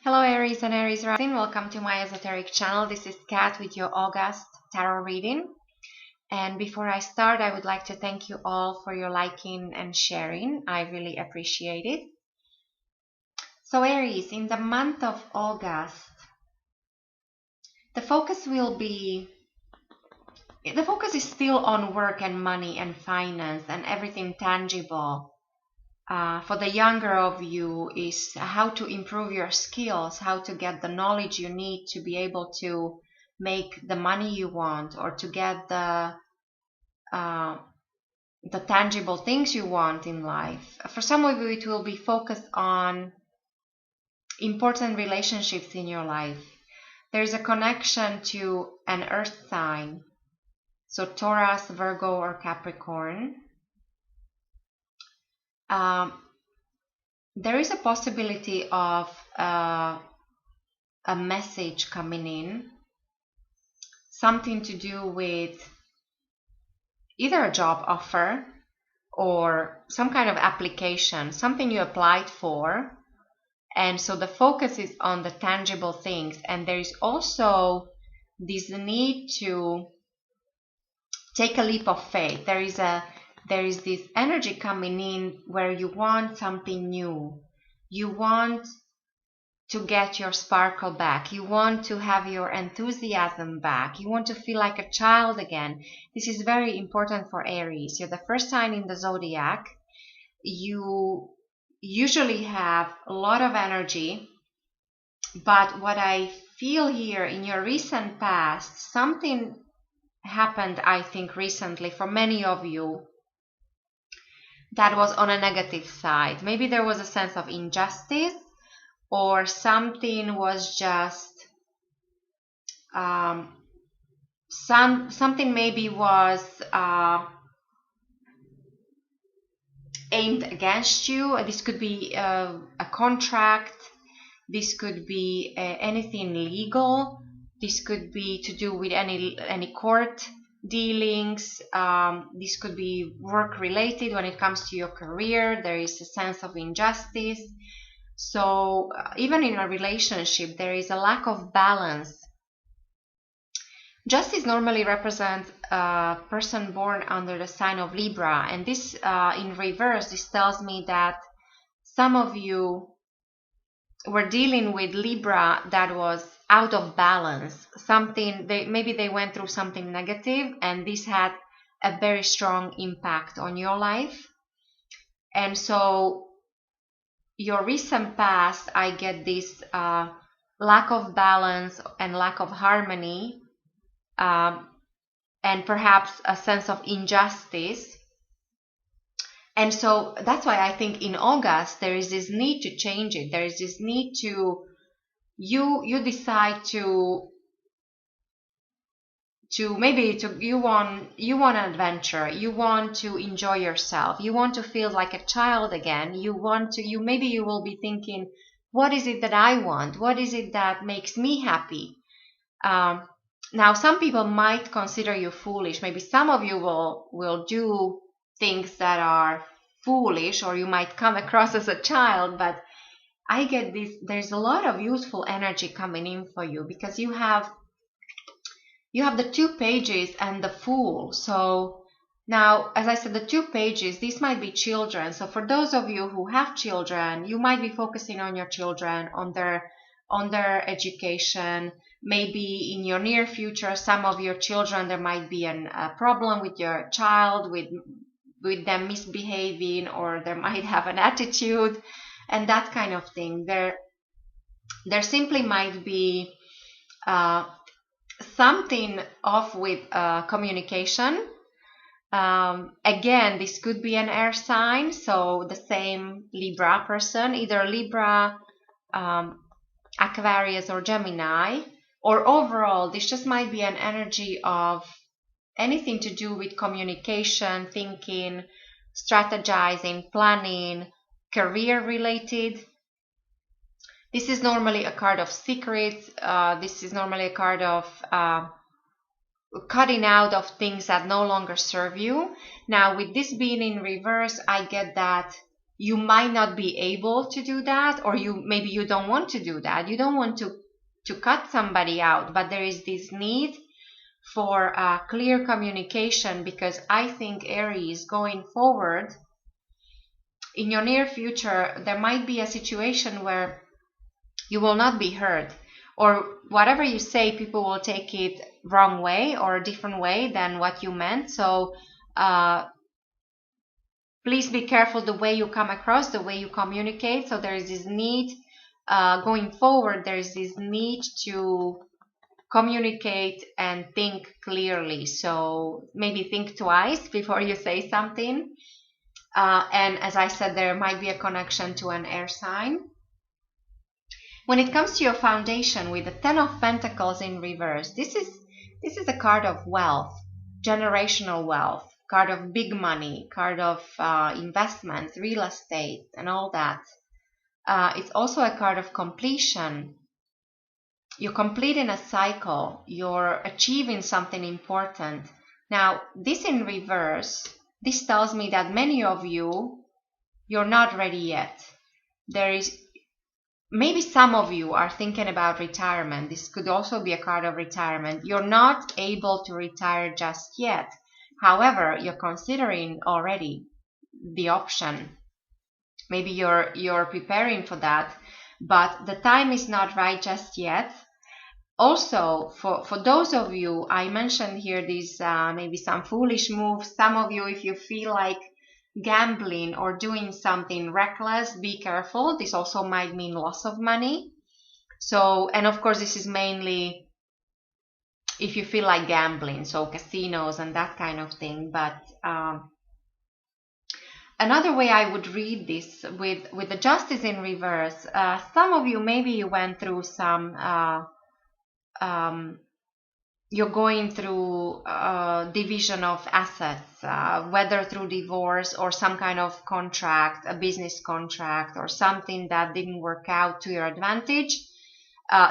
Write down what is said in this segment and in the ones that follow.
Hello Aries and Aries rising, welcome to my esoteric channel. This is Kat with your August tarot reading. And before I start, I would like to thank you all for your liking and sharing. I really appreciate it. So Aries, in the month of August, the focus is still on work and money and finance and everything tangible. For the younger of you is how to improve your skills, how to get the knowledge you need to be able to make the money you want, or to get the tangible things you want in life. For some of you, it will be focused on important relationships in your life. There's a connection to an earth sign, so Taurus, Virgo, or Capricorn. There is a possibility of a message coming in, something to do with either a job offer or some kind of application, something you applied for. And so the focus is on the tangible things. And there is also this need to take a leap of faith. There is this energy coming in where you want something new. You want to get your sparkle back. You want to have your enthusiasm back. You want to feel like a child again. This is very important for Aries. You're the first sign in the zodiac. You usually have a lot of energy, but what I feel here in your recent past, something happened, I think, recently for many of you that was on a negative side. Maybe there was a sense of injustice, or something was just something maybe was aimed against you. This could be a contract. This could be anything legal. This could be to do with any court dealings. This could be work related. When it comes to your career, there is a sense of injustice. So even in a relationship, there is a lack of balance. Justice normally represents a person born under the sign of Libra, and this in reverse, this tells me that some of you were dealing with Libra that was out of balance. Maybe they went through something negative, and this had a very strong impact on your life. And so your recent past, I get this lack of balance and lack of harmony, and perhaps a sense of injustice. And so that's why I think in August there is this need to change it. There is this need to you decide to you want an adventure. You want to enjoy yourself. You want to feel like a child again. Maybe you will be thinking, what is it that I want? What is it that makes me happy? Now, some people might consider you foolish. Maybe some of you will do things that are foolish, or you might come across as a child, but I get this. There's a lot of youthful energy coming in for you, because you have the 2 pages and the Fool. So now, as I said, the 2 pages, these might be children. So for those of you who have children, you might be focusing on your children, on their education. Maybe in your near future, some of your children, there might be a problem with your child, with them misbehaving, or they might have an attitude and that kind of thing. There simply might be something off with communication. Again, this could be an air sign, so the same Libra person, either Libra, Aquarius, or Gemini. Or overall, this just might be an energy of anything to do with communication, thinking, strategizing, planning, career related. This is normally a card of secrets. This is normally a card of cutting out of things that no longer serve you. Now, with this being in reverse, I get that you might not be able to do that, or maybe you don't want to do that. You don't want to cut somebody out, but there is this need for clear communication, because I think, Aries, going forward in your near future, there might be a situation where you will not be heard, or whatever you say, people will take it wrong way or a different way than what you meant. So please be careful the way you come across, the way you communicate. So there is this need, going forward, there is this need to communicate and think clearly. So maybe think twice before you say something. And as I said, there might be a connection to an air sign. When it comes to your foundation with the Ten of Pentacles in reverse, this is a card of wealth, generational wealth, card of big money, card of investments, real estate, and all that. It's also a card of completion. You're completing a cycle. You're achieving something important. Now, this in reverse, this tells me that many of you, you're not ready yet. There is, maybe some of you are thinking about retirement. This could also be a card of retirement. You're not able to retire just yet. However, you're considering already the option. Maybe you're preparing for that, but the time is not right just yet. Also, for those of you, I mentioned here these maybe some foolish moves. Some of you, if you feel like gambling or doing something reckless, be careful. This also might mean loss of money. So, and of course, this is mainly if you feel like gambling, so casinos and that kind of thing. But another way I would read this with the Justice in reverse, some of you, maybe you went through some you're going through division of assets, whether through divorce or some kind of contract, a business contract, or something that didn't work out to your advantage.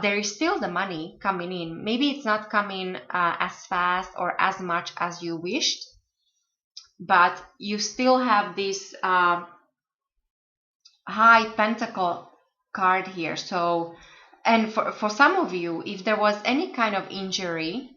There is still the money coming in. Maybe it's not coming as fast or as much as you wished, but you still have this high pentacle card here. So, and for some of you, if there was any kind of injury,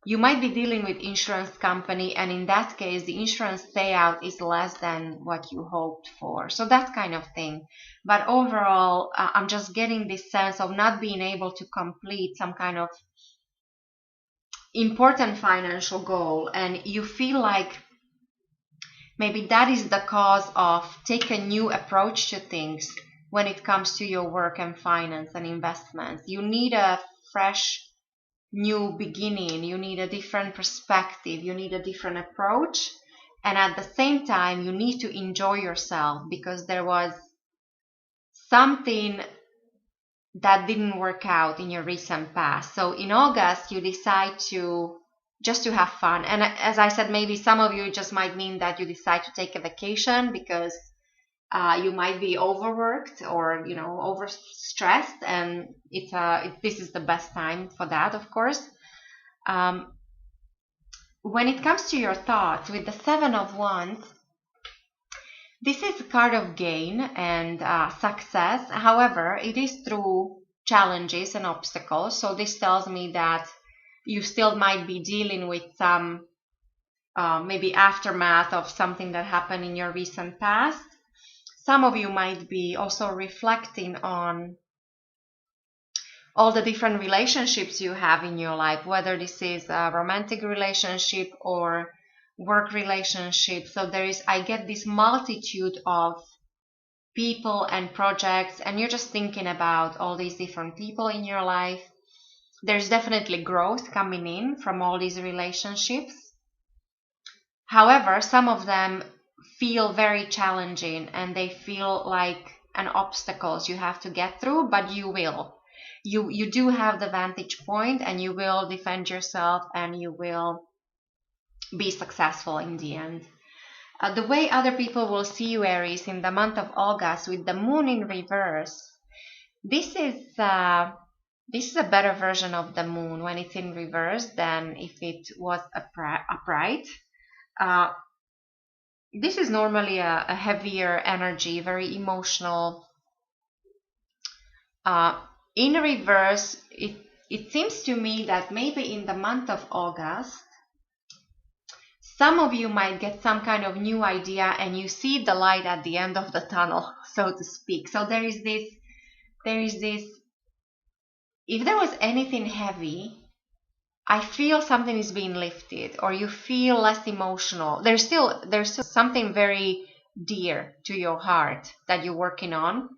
you might be dealing with insurance company, and in that case, the insurance payout is less than what you hoped for. So that kind of thing. But overall, I'm just getting this sense of not being able to complete some kind of important financial goal, and you feel like maybe that is the cause of take a new approach to things when it comes to your work and finance and investments. You need a fresh new beginning. You need a different perspective. You need a different approach. And at the same time, you need to enjoy yourself, because there was something that didn't work out in your recent past. So in August, you decide to just to have fun. And as I said, maybe some of you, just might mean that you decide to take a vacation because you might be overworked or overstressed, and this is the best time for that, of course. When it comes to your thoughts with the Seven of Wands, this is a card of gain and success. However, it is through challenges and obstacles. So this tells me that you still might be dealing with some maybe aftermath of something that happened in your recent past. Some of you might be also reflecting on all the different relationships you have in your life, whether this is a romantic relationship or work relationship. So I get this multitude of people and projects, and you're just thinking about all these different people in your life. There's definitely growth coming in from all these relationships. However, some of them feel very challenging and they feel like an obstacles you have to get through, but you will. You do have the vantage point, and you will defend yourself, and you will be successful in the end. The way other people will see you, Aries, in the month of August with the moon in reverse, this is a better version of the moon when it's in reverse than if it was upright. this is normally a heavier energy, very emotional. Uh, in reverse, it seems to me that maybe in the month of August, some of you might get some kind of new idea and you see the light at the end of the tunnel, so to speak. So there is this, if there was anything heavy, I feel something is being lifted, or you feel less emotional. There's still something very dear to your heart that you're working on.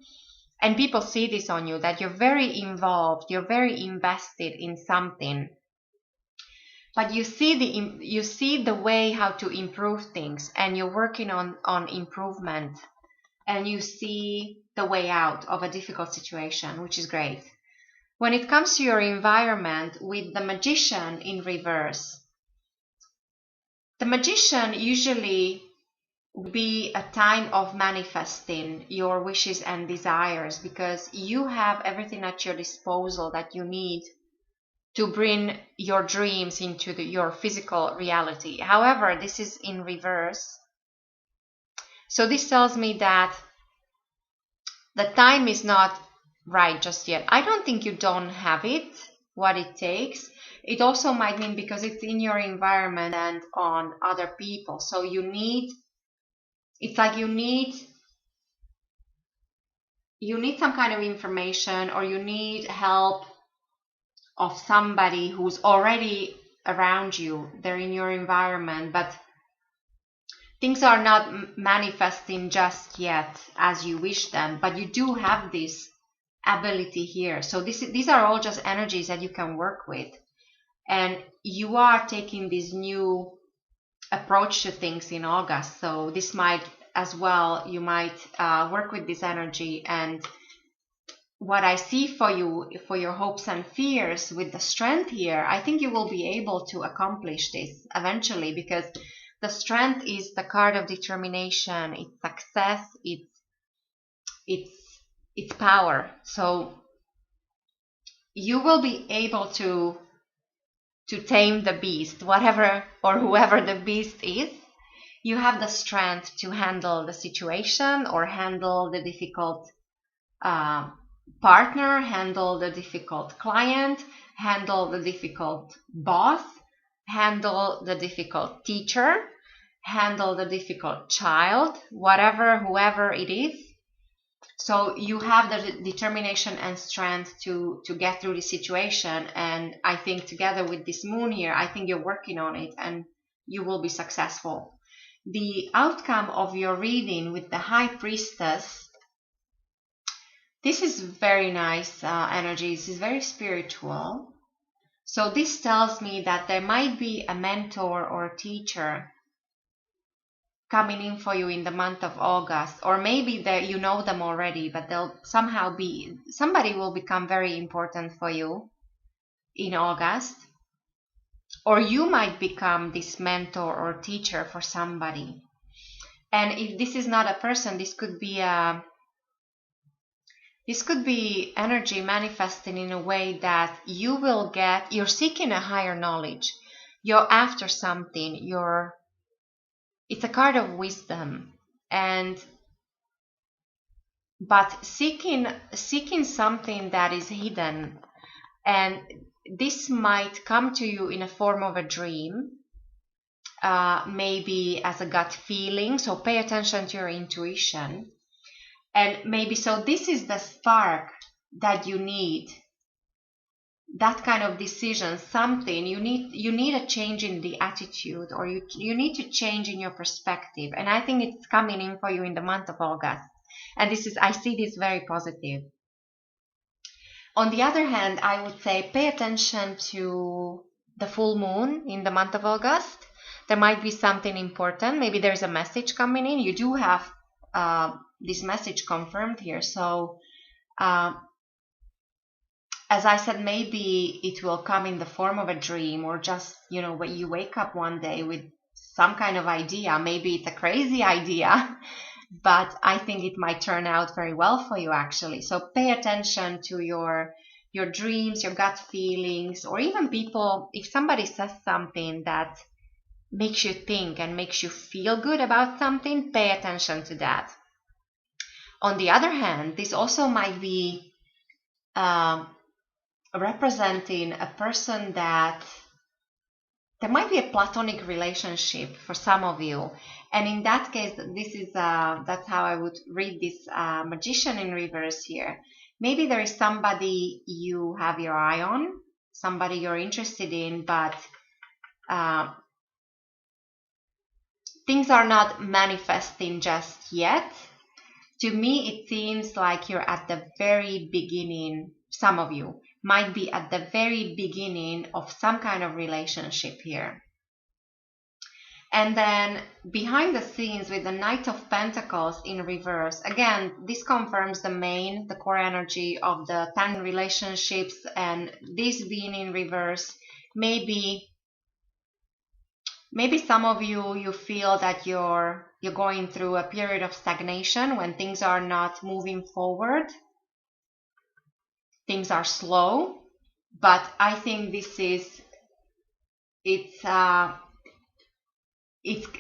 And people see this on you, that you're very involved, you're very invested in something. But you see the way how to improve things, and you're working on improvement, and you see the way out of a difficult situation, which is great. When it comes to your environment, with the Magician in reverse, the Magician usually would be a time of manifesting your wishes and desires, because you have everything at your disposal that you need to bring your dreams into your physical reality. However, this is in reverse. So this tells me that the time is not right just yet. I don't think you don't have it, what it takes. It also might mean because it's in your environment and on other people. So it's like you need some kind of information, or you need help of somebody who's already around you. They're in your environment, but things are not manifesting just yet as you wish them, but you do have this ability here. So these are all just energies that you can work with, and you are taking this new approach to things in August. So this might as well, you might work with this energy. And what I see for you, for your hopes and fears with the Strength here, I think you will be able to accomplish this eventually, because the Strength is the card of determination, it's success, it's power. So you will be able to tame the beast, whatever or whoever the beast is. You have the strength to handle the situation, or handle the difficult partner, handle the difficult client, handle the difficult boss, handle the difficult teacher, handle the difficult child, whoever it is. So you have the determination and strength to get through the situation. And I think together with this moon here, I think you're working on it and you will be successful. The outcome of your reading with the High Priestess, this is very nice energy. This is very spiritual. So this tells me that there might be a mentor or a teacher coming in for you in the month of August, or maybe that you know them already, but somebody will become very important for you in August, or you might become this mentor or teacher for somebody. And if this is not a person, this could be energy manifesting in a way that you're seeking a higher knowledge, you're after something, it's a card of wisdom, but seeking something that is hidden. And this might come to you in a form of a dream, maybe as a gut feeling. So pay attention to your intuition. And maybe, so this is the spark that you need, that kind of decision, something you need a change in the attitude, or you need to change in your perspective. And I think it's coming in for you in the month of August. And I see this very positive. On the other hand, I would say pay attention to the full moon in the month of August. There might be something important. Maybe there's a message coming in. You do have this message confirmed here. So as I said, maybe it will come in the form of a dream, or just, when you wake up one day with some kind of idea. Maybe it's a crazy idea, but I think it might turn out very well for you, actually. So pay attention to your dreams, your gut feelings, or even people, if somebody says something that makes you think and makes you feel good about something, pay attention to that. On the other hand, this also might be representing a person that there might be a platonic relationship for some of you, and in that case, this is that's how I would read this magician in reverse here. Maybe there is somebody you have your eye on, somebody you're interested in, but things are not manifesting just yet. To me, it seems like you're at the very beginning. Some of you might be at the very beginning of some kind of relationship here. And then behind the scenes with the Knight of Pentacles in reverse, again, this confirms the core energy of the 10 relationships, and this being in reverse, maybe some of you feel that you're going through a period of stagnation when things are not moving forward. Things are slow, but I think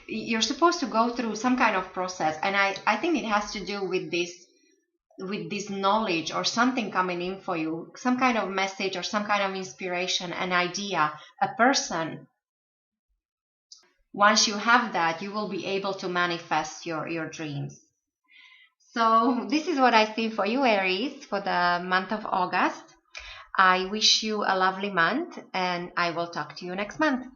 you're supposed to go through some kind of process, and I think it has to do with this knowledge or something coming in for you, some kind of message or some kind of inspiration, an idea, a person. Once you have that, you will be able to manifest your dreams. So this is what I see for you, Aries, for the month of August. I wish you a lovely month, and I will talk to you next month.